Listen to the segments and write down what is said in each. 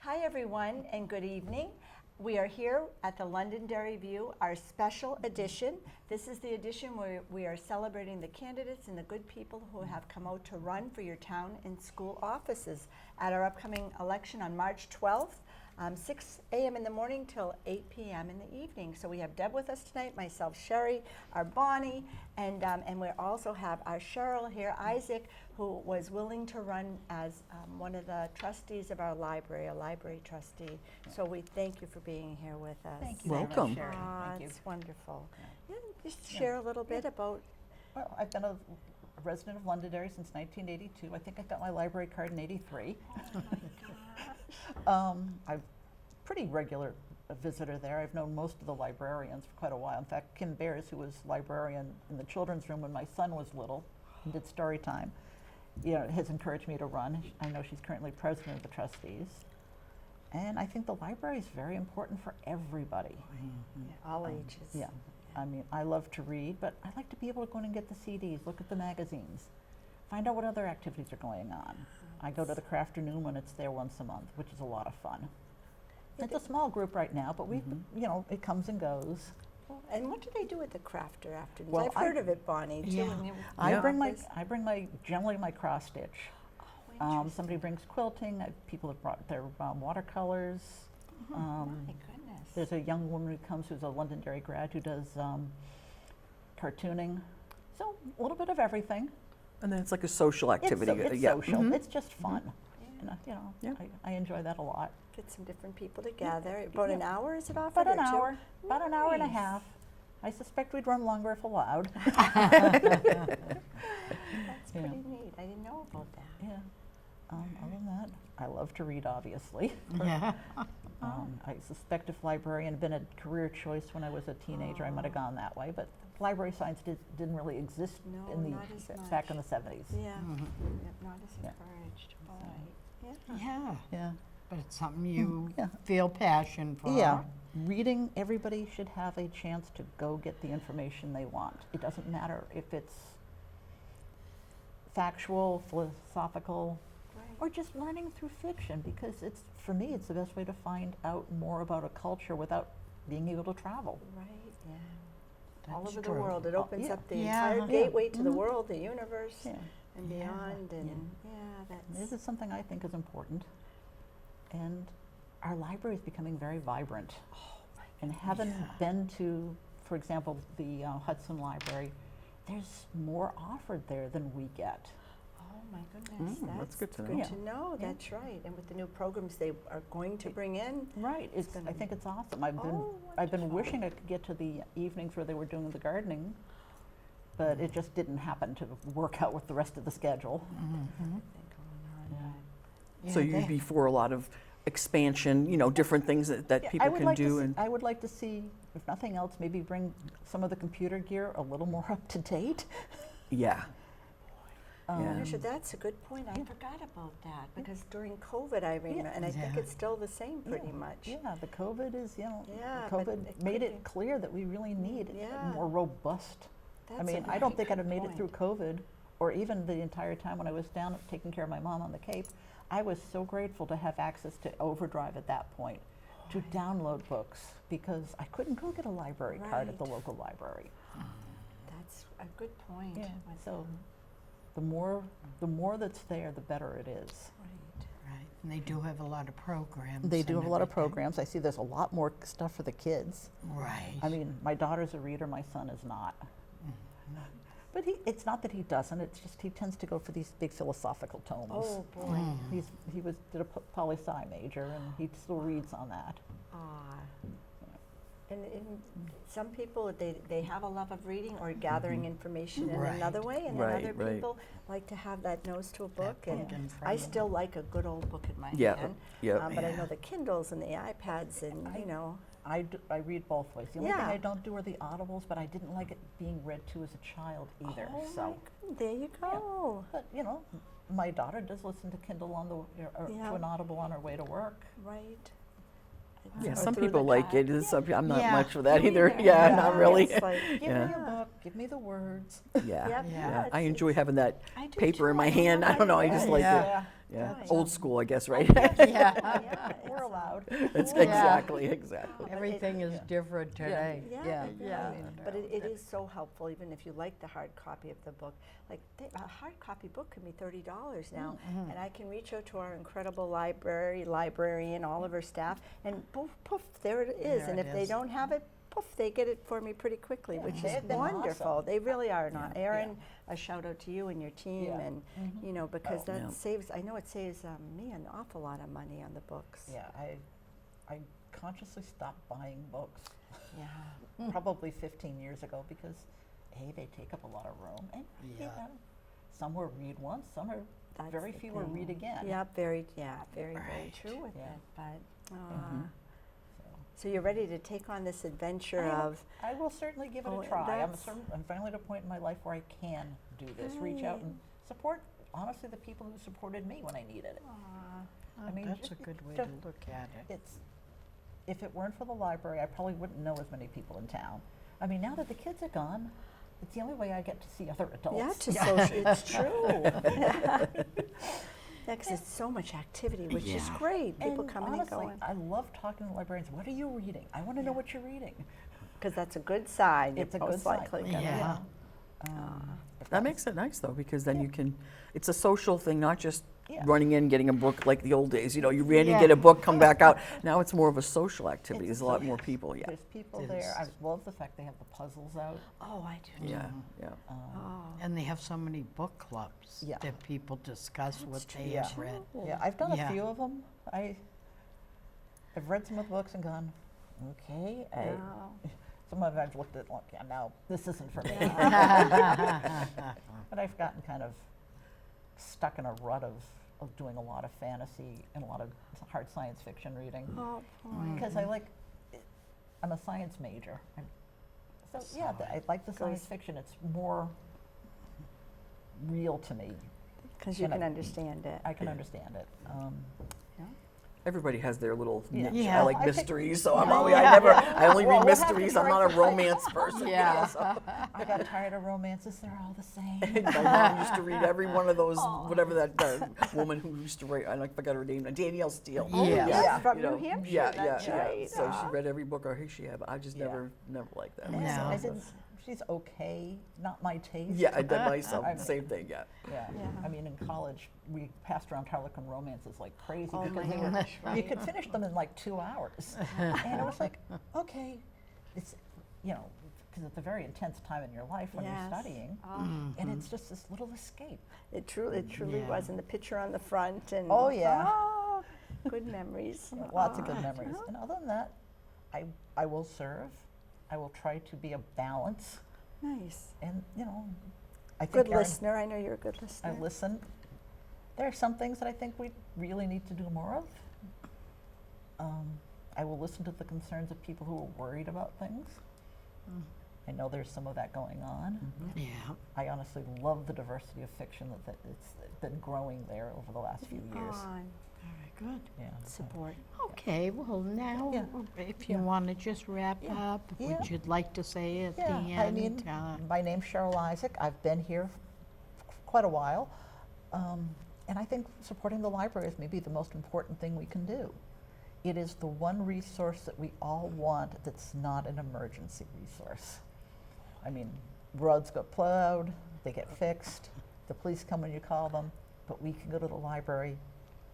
Hi everyone and good evening. We are here at the Londonderry View, our special edition. This is the edition where we are celebrating the candidates and the good people who have come out to run for your town and school offices at our upcoming election on March 12th, 6 a.m. in the morning till 8 p.m. in the evening. So we have Deb with us tonight, myself, Sherry, our Bonnie, and we also have our Cheryl here, Isaac, who was willing to run as one of the trustees of our library, a library trustee. So we thank you for being here with us. Thank you Welcome. very much, Sherry. Thank you. It's wonderful. Yeah, just share a little bit about. Well, I've been a resident of Londonderry since 1982. I think I got my library card in '83. Oh my gosh. I'm pretty regular visitor there. I've known most of the librarians for quite a while. In fact, Kim Bears, who was librarian in the children's room when my son was little and did story time, has encouraged me to run. I know she's currently president of the trustees. And I think the library is very important for everybody. All ages. Yeah. I mean, I love to read, but I like to be able to go in and get the CDs, look at the magazines, find out what other activities are going on. I go to the Crafternoon when it's there once a month, which is a lot of fun. It's a small group right now, but we, it comes and goes. And what do they do at the crafter afternoons? Well, I've heard of it, Bonnie, too. Yeah. in your I bring office. generally my cross stitch. Oh, interesting. Somebody brings quilting. People have brought their watercolors. My goodness. There's a young woman who comes who's a Londonderry grad who does cartooning. So a little bit of everything. And then it's like a social activity. It's yeah. social. Mhm. It's just fun. Yeah. And, Yeah. I enjoy that a lot. Get some different people together. About an hour is it offered? About an or two? hour. About an hour and a Nice. half. I suspect we'd run longer if allowed. That's Yeah. pretty neat. I didn't know about that. Yeah. Other than that, I love to read, obviously. Yeah. I suspect if librarian had been a career choice when I was a teenager, I might have gone that way. But library science didn't really exist No, in not as back in much. the 70s. Yeah. Yep, not as Yeah. encouraged. Right. Yeah. Yeah, Yeah. but it's something you Yeah. feel passion for. Yeah. Reading, everybody should have a chance to go get the information they want. It doesn't matter if it's factual, philosophical, Right. or just learning through fiction, because for me, it's the best way to find out more about a culture without being able to travel. Right. Yeah. All That's over true. the world. It opens yeah. up the Yeah. entire Yeah. gateway to the Mhm. world, the universe, Yeah. and Yeah. beyond. And This that's. is something I think is important. And our library is becoming very vibrant. And having been to, for example, the Hudson Library, there's more offered there than we get. Oh my goodness. That's good to know. Good Yeah. to know. Yeah. That's right. And with the new programs they are going to bring in. Right. gonna I think it's awesome. I've been Oh, wonderful. wishing I could get to the evenings where they were doing the gardening, but it just didn't happen to work out with the rest of the schedule. Mhm. Thing going on. Yeah. So you'd be for a lot of expansion, different things that Yeah, people can do. And I would like to see, if nothing else, maybe bring some of the computer gear a little more up to date. yeah. Um, Marcia, that's a good point. I forgot about that because during COVID, I remember, and I think Yeah. it's still the same pretty Yeah. much. Yeah, the COVID is, Yeah, but COVID it made could it be- clear that we really need Yeah. a more robust. That's I a mean, I very don't think I'd good have made it through point. COVID, or even the entire time when I was down taking care of my mom on the Cape. I was so grateful to have access to Overdrive at that point, to download books, because I couldn't go get a library card at the Right. local library. That's a good point. Yeah, with, so the more that's there, the better it is. right. Right, and they do have a lot of programs. They do and have a lot of everything. programs. I see there's a lot more stuff for the kids. Right. I mean, my daughter's a reader, my son is not. But it's not that he doesn't, it's just he tends to go for these big philosophical tomes. Oh boy. He did a poli-sci major, and he still reads on that. Ah. And some people, they have a love of reading or gathering information in Right. another way, and Right, then other right. people like to have that nose to a book. book And in front I of still like a good old book in my Yeah, hand. yeah. But I Yeah. know the Kindles and the iPads, and I read both ways. The only thing Yeah. I don't do are the audibles, but I didn't like it being read to as a child either. Oh So, my God, there you go. but my daughter does listen to Kindle or Yeah. to an audible on her way to work. Right. Yeah, Or some through people the like car. it. I'm not Yeah. much for that Me either. neither. Yeah, Yeah, not really. it's like, Give Yeah. me a book, give me the words. Yeah. Yep, Yeah. it's- I enjoy having that I do paper too. in my I don't know hand. why I don't know. I you just do. like Yeah. it. Yeah, Right. old school, I guess, right? Yeah. We're allowed. It's Yeah. exactly. Everything is different today. Yeah, Yeah. but it is so helpful, even if you like the hard copy of the book. Like, a hard copy book can be $30 now, and I can reach out to our incredible librarian, all of her staff, and poof, poof, there it is. There And it if they is. don't have it, poof, they get it for me pretty quickly, Yeah, which they've is been wonderful. awesome. They really are not. Erin, a shout out to you and your team, Yeah. and you know, because that Yeah. saves. I know it saves me an awful lot of money on the books. Yeah, I consciously stopped buying books Yeah. probably 15 years ago because A, they take up a lot of room, and Yeah. some will read once, some are That's very the few will thing. read again. Yeah, very very Right. true with Yeah. it. But So so you're ready to take on this adventure of I will certainly give it Oh, a try. that's- I'm finally at a point in my life where I can do this. Reach out and support, honestly, the people who supported me when I needed it. I mean, That's a just good way to- to look at it. It's, if it weren't for the library, I probably wouldn't know as many people in town. I mean, now that the kids are gone, it's the only way I get to see other adults. yeah, to social. It's true. Yeah, 'cause it's so much activity, which is Yeah. great. People And coming honestly, and going. I love talking to librarians. What are you reading? I want to know what you're reading. Because that's a good sign. It's a You're good most sign. likely gonna- Yeah. That makes it nice though, because then you can, it's a social thing, not just Yeah. running in, getting a book like the old days. You know, you ran in, Yeah. get a book, come back out. Now it's more of a social activity. It's There's a lot more people, yeah. There's people It there. I is. love the fact they have the puzzles out. Oh, I do. Yeah, yeah. Oh, And they have so many book clubs Yeah. that people discuss what That's they true, have read. Yeah, I've done a Yeah. few of them. I've read some of the books and gone, okay. wow. Some of them I've looked at, like, yeah, no, this isn't for me. But I've gotten kind of stuck in a rut of doing a lot of fantasy and a lot of hard science fiction reading. Oh, boy. Because I'm a science major. So yeah, I like the science fiction. It's more real to me. Because you And can I- understand it. I can understand it. Everybody has their little niche. Yeah. I like I think- mysteries, so I'm Yeah. always, Yeah. I only Well, read what happens mysteries. I'm right not a beside- romance person. Yeah. So. I got tired of romances. They're all the same. My mom used to read every one of those, whatever that woman who used to write, I forgot her name, Danielle Steele. Yeah. Yes, from You New know, Hampshire. Yeah, That's yeah, right. yeah. So she read every book she had, but I just Yeah. never liked that. No. I myself. didn't, she's okay, not my taste. Yeah, I did myself, I mean- same thing, yeah. Yeah. Yeah. I mean, in college, we passed around Harlequin romances like crazy Oh because my they were, gosh, you right. could finish them in like 2 hours. And it was like, okay, it's, you know, because it's a very intense time in your life when Yes. you're studying. Oh, And it's just this little escape. it truly Yeah. was. And the picture on the front. And Oh, yeah. oh, good memories. Lots of Oh, good memories. And other than that, I will serve. I will try to be a balance. Nice. And, you know, I think Good Erin, listener. I know you're a good listener. I listen. There are some things that I think we really need to do more of. I will listen to the concerns of people who are worried about things. I know there's some of that going on. Yeah. I honestly love the diversity of fiction that it's been growing there over the last few years. Oh, Very good. Yeah. support. Okay, well now, Yeah. if you Yeah. want to just wrap Yeah. up, Yeah. what you'd like to say at the Yeah, I end. mean, my name's Cheryl Isaac. I've been here quite a while. And I think supporting the library is maybe the most important thing we can do. It is the one resource that we all want that's not an emergency resource. I mean, roads get plowed, they get fixed, the police come when you call them, but we can go to the library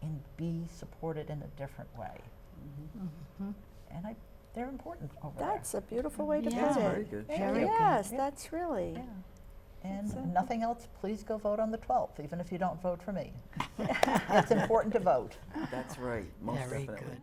and be supported in a different way. And they're important over That's a beautiful way to Yeah. put it. Very good. Thank Very you. good. Yes, Yeah. that's really. there. Yeah. And nothing else, please go vote on the 12th, even if you don't vote for me. It's important to vote. That's right, most Very definitely. good.